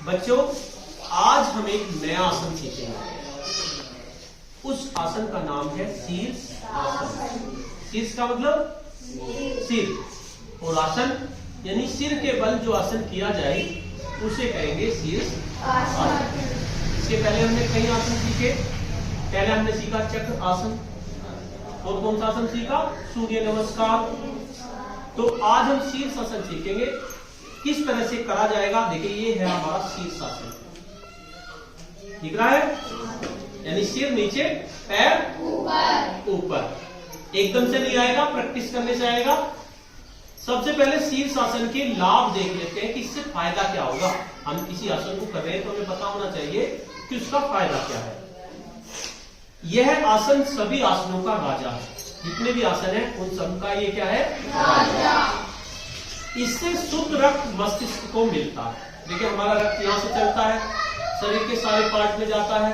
बच्चों आज हम एक नया आसन सीखेंगे। उस आसन का नाम है शीर्ष आसन। शीर्ष का मतलब सिर, और आसन यानी सिर के बल जो आसन किया जाए उसे कहेंगे शीर्ष आसन। इसके पहले हमने कई आसन सीखे। पहले हमने सीखा चक्र आसन, और कौन सा आसन सीखा? सूर्य नमस्कार। तो आज हम शीर्ष आसन सीखेंगे, किस तरह से करा जाएगा। देखिए ये है हमारा शीर्ष आसन, दिख रहा है? यानी सिर नीचे, पैर ऊपर। एकदम से नहीं आएगा, प्रैक्टिस करने से आएगा। सबसे पहले शीर्ष आसन के लाभ देख लेते हैं कि इससे फायदा क्या होगा। हम किसी आसन को कर रहे हैं तो हमें पता होना चाहिए कि उसका फायदा क्या है। यह आसन सभी आसनों का राजा है। जितने भी आसन है उन सबका ये क्या है? राजा। इससे शुद्ध रक्त मस्तिष्क को मिलता है। देखिए हमारा रक्त यहां से चलता है, शरीर के सारे पार्ट में जाता है,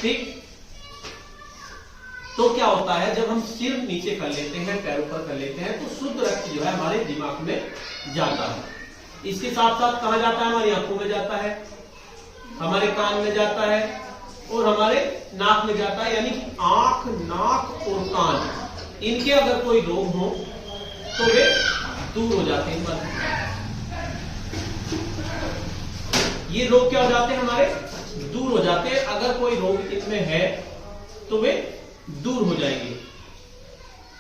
ठीक। तो क्या होता है, जब हम सिर नीचे कर लेते हैं, पैर ऊपर कर लेते हैं, तो शुद्ध रक्त जो है हमारे दिमाग में जाता है। इसके साथ साथ कहां जाता है? हमारी आंखों में जाता है, हमारे कान में जाता है, और हमारे नाक में जाता है। यानी कि आंख, नाक और कान, इनके अगर कोई रोग हो तो वे दूर हो जाते हैं। ये रोग क्या हो जाते हैं? हमारे दूर हो जाते हैं। अगर कोई रोग इनमें है तो वे दूर हो जाएंगे।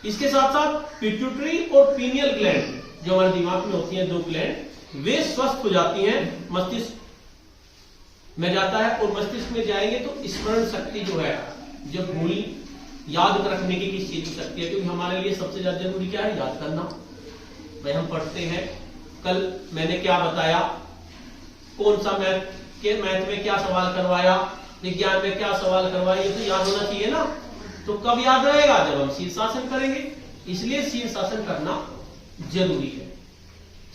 इसके साथ साथ पिट्यूटरी और पीनियल ग्लैंड जो हमारे दिमाग में होती हैं, दो ग्लैंड, वे स्वस्थ हो जाती हैं। मस्तिष्क में जाता है, और मस्तिष्क में जाएंगे तो स्मरण शक्ति जो है, जब भूल याद रखने की किस चीज की शक्ति है, क्योंकि हमारे लिए सबसे ज्यादा जरूरी क्या है? याद करना। भाई हम पढ़ते हैं, कल मैंने क्या बताया, कौन सा मैथ में क्या सवाल करवाया, विज्ञान में क्या सवाल करवाया, ये तो याद होना चाहिए ना। तो कब याद रहेगा? जब हम शीर्षासन करेंगे। इसलिए शीर्षासन करना जरूरी है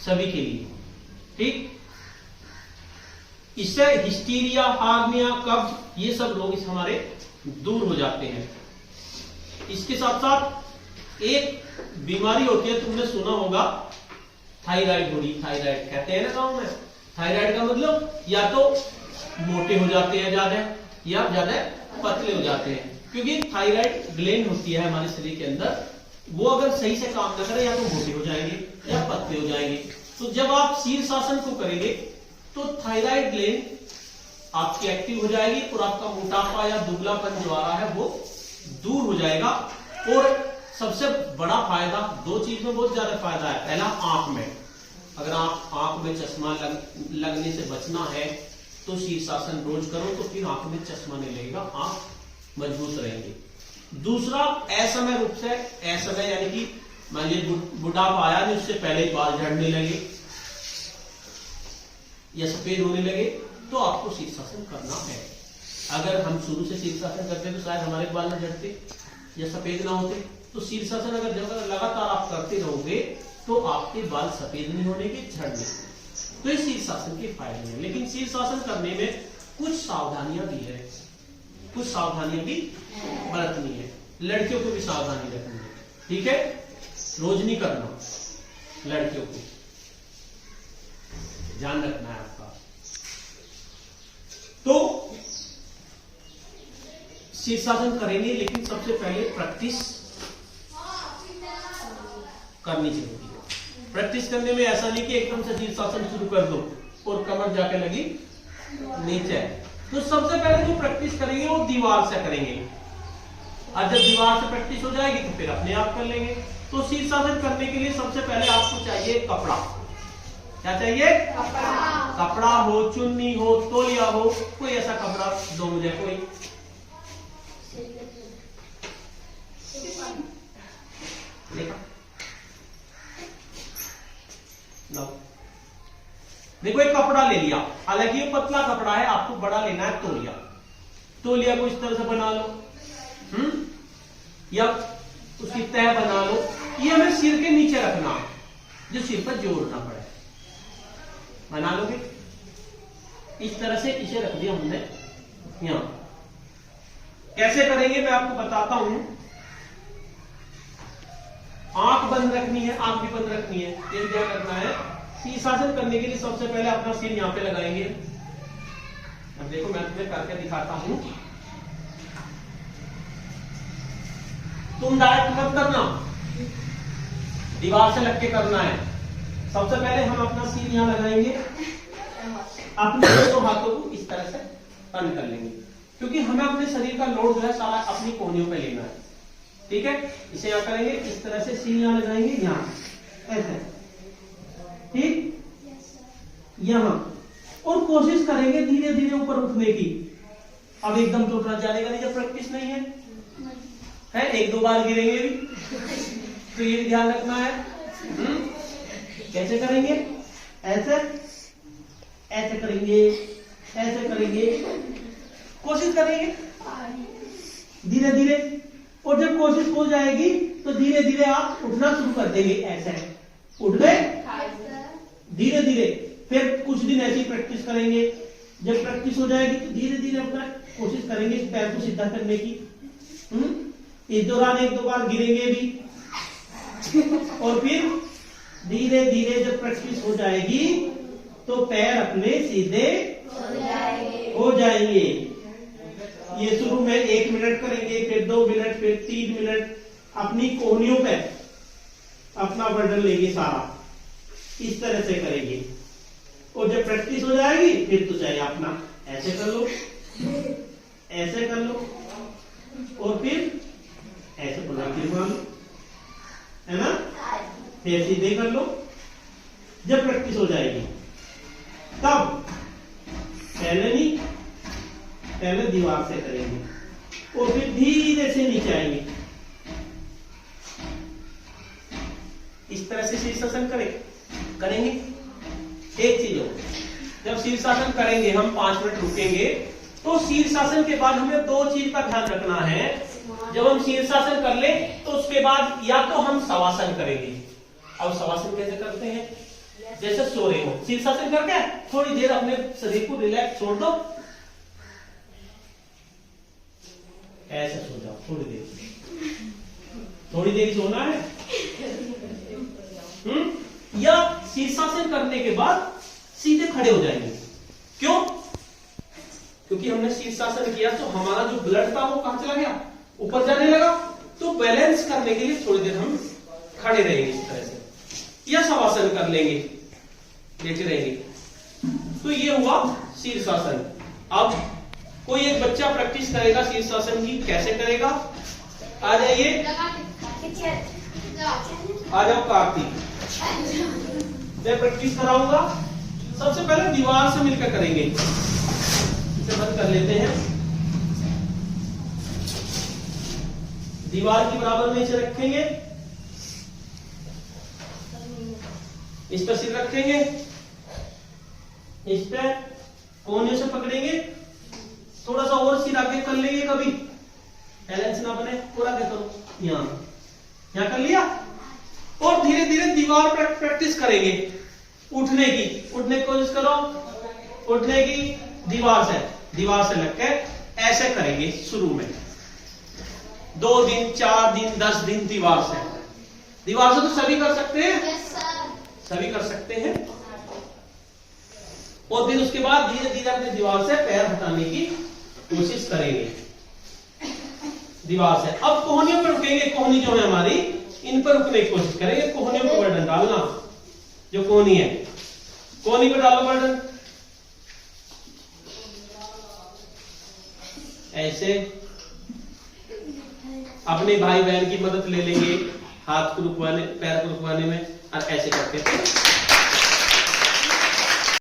सभी के लिए, ठीक। इससे हिस्टीरिया, हार्निया, कब्ज, ये सब रोग हमारे दूर हो जाते हैं। इसके साथ साथ एक बीमारी होती है, तुमने सुना होगा, थायराइड बॉडी, थायराइड कहते हैं ना गांव में। थायराइड का मतलब या तो मोटे हो जाते हैं ज्यादा, या ज्यादा पतले हो जाते हैं। क्योंकि थायराइड ग्लैंड होती है हमारे शरीर के अंदर, वो अगर सही से काम न करे या तो मोटे हो जाएंगे या पतले हो जाएंगे। तो जब आप शीर्षासन को करेंगे तो थायराइड ग्लैंड आपकी एक्टिव हो जाएगी, और आपका मोटापा या दुबलापन जो आ रहा है वो दूर हो जाएगा। और सबसे बड़ा फायदा, दो चीज में बहुत ज्यादा फायदा है। पहला, आंख में। अगर आप आंख में चश्मा लगने से बचना है तो शीर्षासन रोज करो, तो फिर आंख में चश्मा नहीं लगेगा, आंख मजबूत रहेंगे। दूसरा, असमय रूप से, असमय यानी कि मान लीजिए बुढ़ापा आया नहीं, उससे पहले ही बाल झड़ने लगे या सफेद होने लगे, तो आपको शीर्षासन करना है। अगर हम शुरू से शीर्षासन करते तो शायद हमारे बाल न झड़ते या सफेद ना होते। तो शीर्षासन अगर लगातार आप करते रहोगे तो आपके बाल सफेद नहीं होने के, झड़ने। तो इस शीर्षासन के फायदे हैं। लेकिन शीर्षासन करने में कुछ सावधानियां भी है, कुछ सावधानियां भी बरतनी है। लड़कियों को भी सावधानी रखनी है, ठीक है? रोज नहीं करना, लड़कियों को ध्यान रखना है आपका। तो शीर्षासन करेंगे, लेकिन सबसे पहले प्रैक्टिस करनी चाहिए। प्रैक्टिस करने में ऐसा नहीं कि एकदम से शीर्षासन शुरू कर दो और कमर जाके लगी नीचे। तो सबसे पहले जो प्रैक्टिस करेंगे वो दीवार से करेंगे, और जब दीवार से प्रैक्टिस हो जाएगी तो फिर अपने आप कर लेंगे। तो शीर्षासन करने के लिए सबसे पहले आपको चाहिए कपड़ा। क्या चाहिए? कपड़ा हो, चुन्नी हो, तौलिया हो, कोई ऐसा कपड़ा दो मुझे। कोई देखा? देखो एक कपड़ा ले लिया, हालांकि ये पतला कपड़ा है, आपको बड़ा लेना है तौलिया। तौलिया को इस तरह से बना लो, या उसकी तह बना लो। ये हमें सिर के नीचे रखना, जो सिर पर जोर ना पड़े। बना लोगे इस तरह से, इसे रख दिया हमने यहां। कैसे करेंगे मैं आपको बताता हूं। आंख बंद रखनी है, आंख भी बंद रखनी है, ये ध्यान रखना है। शीर्षासन करने के लिए सबसे पहले अपना सिर यहाँ पे लगाएंगे, अब देखो मैं तुम्हें करके दिखाता हूं। तुम डायरेक्ट मत करना, दीवार से लग के करना है। सबसे पहले हम अपना सीन यहां लगाएंगे, अपने दोनों हाथों को इस तरह से बंद कर लेंगे, क्योंकि हमें अपने शरीर का लोड जो है सारा अपनी कोहनियों पे लेना है। ठीक है, इसे यहां करेंगे, इस तरह से सीन यहां लगाएंगे, यहां ऐसे, ठीक, यहां, और कोशिश करेंगे धीरे धीरे ऊपर उठने की। अब एकदम तो उठना जानेगा नहीं जब प्रैक्टिस नहीं है, एक दो बार गिरेंगे भी, तो ये ध्यान रखना है। कैसे करेंगे? ऐसे, ऐसे करेंगे, ऐसे करेंगे, कोशिश करेंगे धीरे धीरे, और जब कोशिश हो जाएगी तो धीरे धीरे आप उठना शुरू कर देंगे। ऐसे उठ गए धीरे धीरे, फिर कुछ दिन ऐसी प्रैक्टिस करेंगे। जब प्रैक्टिस हो जाएगी तो धीरे धीरे अपना कोशिश करेंगे इस पैर को सीधा करने की। इस दौरान एक दो बार गिरेंगे भी, और फिर धीरे धीरे जब प्रैक्टिस हो जाएगी तो पैर अपने सीधे हो जाएंगे। ये शुरू में 1 मिनट करेंगे, फिर 2 मिनट, फिर 3 मिनट, अपनी कोहनियों पे अपना वर्जन लेंगे सारा, इस तरह से करेंगे। और जब प्रैक्टिस हो जाएगी फिर तो चाहे अपना ऐसे कर लो, ऐसे कर लो, और फिर ऐसे पलट के मार लो, है ना, फिर सीधे कर लो। जब प्रैक्टिस हो जाएगी तब पहले नहीं, पहले दीवार से करेंगे और फिर धीरे से नीचे आएंगे। इस तरह से शीर्षासन करेंगे। एक चीज हो, जब शीर्षासन करेंगे हम 5 मिनट रुकेंगे, तो शीर्षासन के बाद हमें 2 चीज का ध्यान रखना है। जब हम शीर्षासन कर ले तो उसके बाद या तो हम शवासन करेंगे। अब शवासन कैसे करते हैं? जैसे सो रहे हो, शीर्षासन करके थोड़ी देर अपने शरीर को रिलैक्स छोड़ दो, ऐसे सो जाओ थोड़ी देर सोना है। या शीर्षासन करने के बाद सीधे खड़े हो जाएंगे। क्यों? क्योंकि हमने शीर्षासन किया तो हमारा जो ब्लड था वो कहां चला गया? ऊपर जाने लगा। तो बैलेंस करने के लिए थोड़ी देर हम खड़े रहेंगे इस तरह से, या शवासन कर लेंगे, लेटे रहेंगे। तो ये हुआ शीर्षासन। अब कोई एक बच्चा प्रैक्टिस करेगा शीर्षासन की, कैसे करेगा? आ जाइए, आ जाओ कार्तिक, मैं प्रैक्टिस कराऊंगा। सबसे पहले दीवार से मिलकर करेंगे। इसे बंद कर लेते हैं। दीवार की बराबर में इसे रखेंगे, इस पर सिर रखेंगे, इस पे कोने से पकड़ेंगे, थोड़ा सा और सिर आगे कर लेंगे, कभी बैलेंस ना बने, पूरा क्या करो, यहां कर लिया। और धीरे धीरे दीवार पर प्रैक्टिस करेंगे उठने की कोशिश करो, उठने की दीवार से लग के ऐसे करेंगे। शुरू में 2 दिन, 4 दिन, 10 दिन दीवार से तो सभी कर सकते हैं, सभी कर सकते हैं। और फिर उसके बाद धीरे धीरे अपने दीवार से पैर हटाने की कोशिश करेंगे दीवार से। अब कोहनियों पर रुकेंगे, कोहनी जो है हमारी, इन पर रुकने की कोशिश करेंगे। कोहनियों पर बर्डन डालना, जो कोहनी है, कोहनी पर डालो बर्डन, ऐसे। अपने भाई बहन की मदद ले लेंगे हाथ को रुकवाने, पैर को रुकवाने में, और ऐसे करके